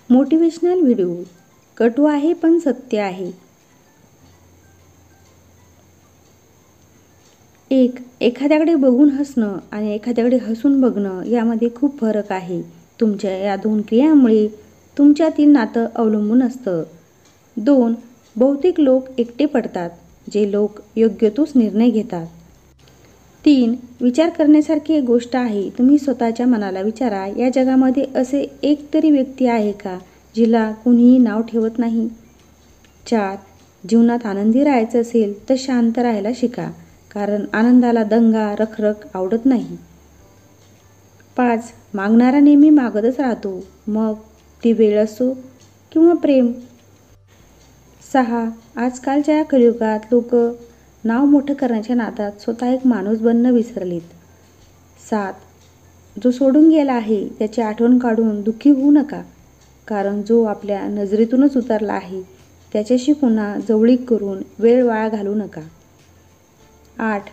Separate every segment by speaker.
Speaker 1: Motivational video कटू आहे पण सत्य आहे. एखाद्याकडे बघून हसणं आणि एखाद्याकडे हसून बघणं यामध्ये खूप फरक आहे. तुमच्या या दोन क्रियांमुळे तुमच्यातील नातं अवलंबून असतं. 2. बहुतेक लोक एकटे पडतात, जे लोक योग्य तोच निर्णय घेतात. 3. विचार करण्यासारखी एक गोष्ट आहे. तुम्ही स्वतःच्या मनाला विचारा, या जगामध्ये असे एक तरी व्यक्ती आहे का जिला कुणीही नाव ठेवत नाही? 4. जीवनात आनंदी राहायचं असेल तर शांत राहायला शिका, कारण आनंदाला दंगा रखरख आवडत नाही. 5. मागणारा नेहमी मागतच राहतो, मग ती वेळ असो किंवा प्रेम. 6. आजकालच्या या कलियुगात लोक नाव मोठं करण्याच्या नादात स्वतः एक माणूस बनणं विसरलेत. 7. जो सोडून गेला आहे त्याची आठवण काढून दुःखी होऊ नका, कारण जो आपल्या नजरेतूनच उतरला आहे त्याच्याशी पुन्हा जवळीक करून वेळ वाया घालवू नका. 8.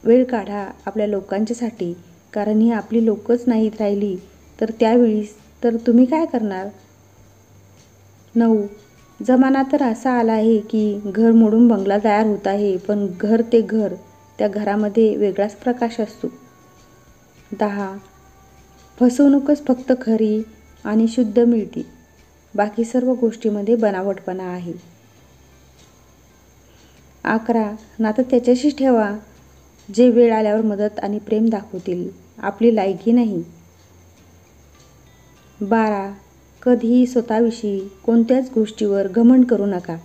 Speaker 1: वेळ काढा आपल्या लोकांच्यासाठी, कारण ही आपली लोकच नाहीत राहिली तर त्यावेळीस तर तुम्ही काय करणार? 9. जमाना तर असा आला आहे की घर मोडून बंगला तयार होत आहे, पण घर ते घर, त्या घरामध्ये वेगळाच प्रकाश असतो. 10. फसवणूकच फक्त खरी आणि शुद्ध मिळते, बाकी सर्व गोष्टीमध्ये बनावटपणा आहे. 11. नातं त्याच्याशीच ठेवा जे वेळ आल्यावर मदत आणि प्रेम दाखवतील, आपली लायकी नाही. 12. कधीही स्वतःविषयी कोणत्याच गोष्टीवर घमंड करू नका,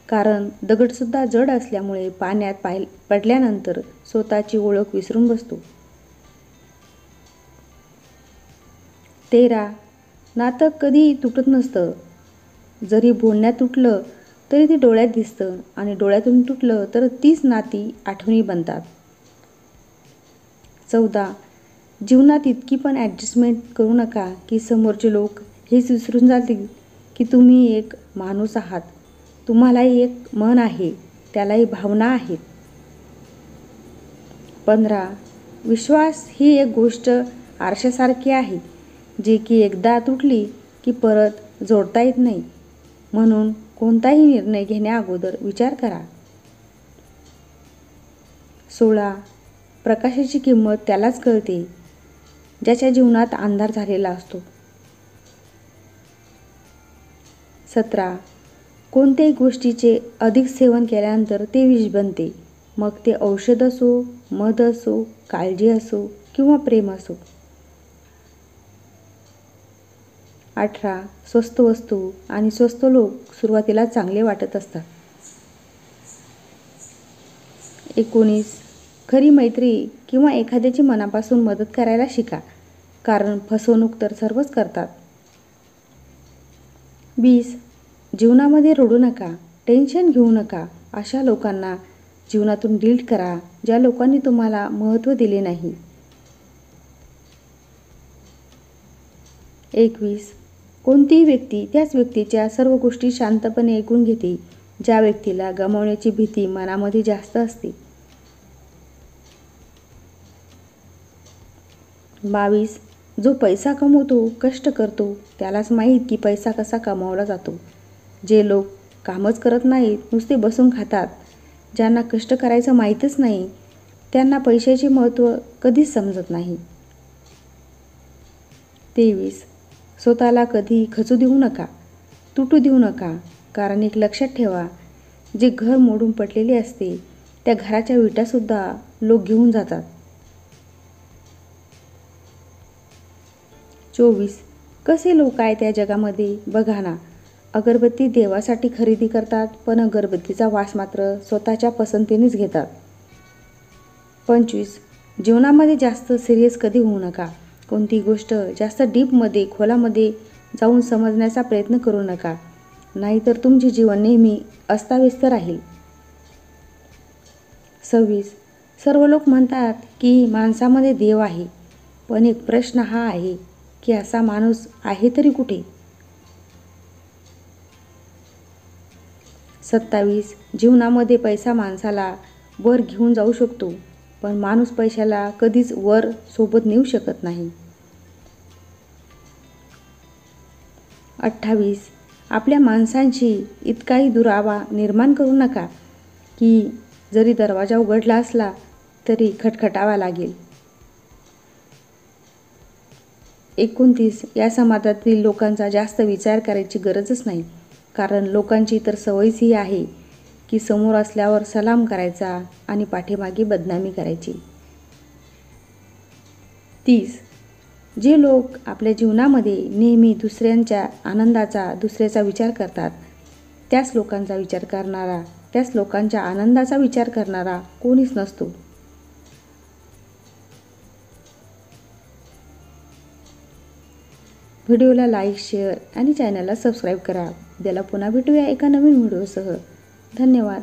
Speaker 1: कारण दगडसुद्धा जड असल्यामुळे पाण्यात पडल्यानंतर स्वतःची ओळख विसरून बसतो. 13. नातं कधी तुटत नसतं. जरी बोलण्यात तुटलं तरी ते डोळ्यात दिसतं, आणि डोळ्यातून तुटलं तर तीच नाती आठवणी बनतात. 14. जीवनात इतकी पण ॲडजस्टमेंट करू नका की समोरचे लोक हेच विसरून जातील की तुम्ही एक माणूस आहात. तुम्हालाही एक मन आहे, त्यालाही भावना आहेत. 15. विश्वास ही एक गोष्ट आरशासारखी आहे, जी की एकदा तुटली की परत जोडता येत नाही, म्हणून कोणताही निर्णय घेण्याअगोदर विचार करा. 16. प्रकाशाची किंमत त्यालाच कळते ज्याच्या जीवनात अंधार झालेला असतो. 17. कोणत्याही गोष्टीचे अधिक सेवन केल्यानंतर ते विष बनते, मग ते औषध असो, मध असो, काळजी असो किंवा प्रेम असो. 18. स्वस्त वस्तू आणि स्वस्त लोक सुरुवातीला चांगले वाटत असतात. 19. खरी मैत्री किंवा एखाद्याची मनापासून मदत करायला शिका, कारण फसवणूक तर सर्वच करतात. 20. जीवनामध्ये रडू नका, टेन्शन घेऊ नका. अशा लोकांना जीवनातून डिलीट करा ज्या लोकांनी तुम्हाला महत्त्व दिले नाही. 21. कोणतीही व्यक्ती त्याच व्यक्तीच्या सर्व गोष्टी शांतपणे ऐकून घेते ज्या व्यक्तीला गमावण्याची भीती मनामध्ये जास्त असते. 22. जो पैसा कमवतो, कष्ट करतो, त्यालाच माहीत की पैसा कसा कमावला जातो. जे लोक कामच करत नाहीत, नुसते बसून खातात, ज्यांना कष्ट करायचं माहीतच नाही, त्यांना पैशाचे महत्त्व कधीच समजत नाही. 23. स्वतःला कधी खचू देऊ नका, तुटू देऊ नका, कारण एक लक्षात ठेवा, जे घर मोडून पडलेले असते त्या घराच्या विटासुद्धा लोक घेऊन जातात. 24. कसे लोक आहेत त्या जगामध्ये बघा ना. अगरबत्ती देवासाठी खरेदी करतात, पण अगरबत्तीचा वास मात्र स्वतःच्या पसंतीनेच घेतात. 25. जीवनामध्ये जास्त सिरियस कधी होऊ नका. कोणती गोष्ट जास्त डीपमध्ये खोलामध्ये जाऊन समजण्याचा प्रयत्न करू नका, नाहीतर तुमचे जीवन नेहमी अस्ताव्यस्त राहील. 26. सर्व लोक म्हणतात की माणसामध्ये देव आहे, पण एक प्रश्न हा आहे की असा माणूस आहे तरी कुठे? 27. जीवनामध्ये पैसा माणसाला वर घेऊन जाऊ शकतो, पण माणूस पैशाला कधीच वर सोबत नेऊ शकत नाही. 28. आपल्या माणसांशी इतकाही दुरावा निर्माण करू नका की जरी दरवाजा उघडला असला तरी खटखटावा लागेल. 29. या समाजातील लोकांचा जास्त विचार करायची गरजच नाही, कारण लोकांची तर सवयच ही आहे की समोर असल्यावर सलाम करायचा आणि पाठीमागे बदनामी करायची. 30. जे लोक आपल्या जीवनामध्ये नेहमी दुसऱ्यांच्या आनंदाचा, दुसऱ्याचा विचार करतात, त्याच लोकांच्या आनंदाचा विचार करणारा कोणीच नसतो. व्हिडिओला लाईक, शेअर आणि चॅनलला सबस्क्राईब करा. उद्याला पुन्हा भेटूया एका नवीन व्हिडिओसह. धन्यवाद.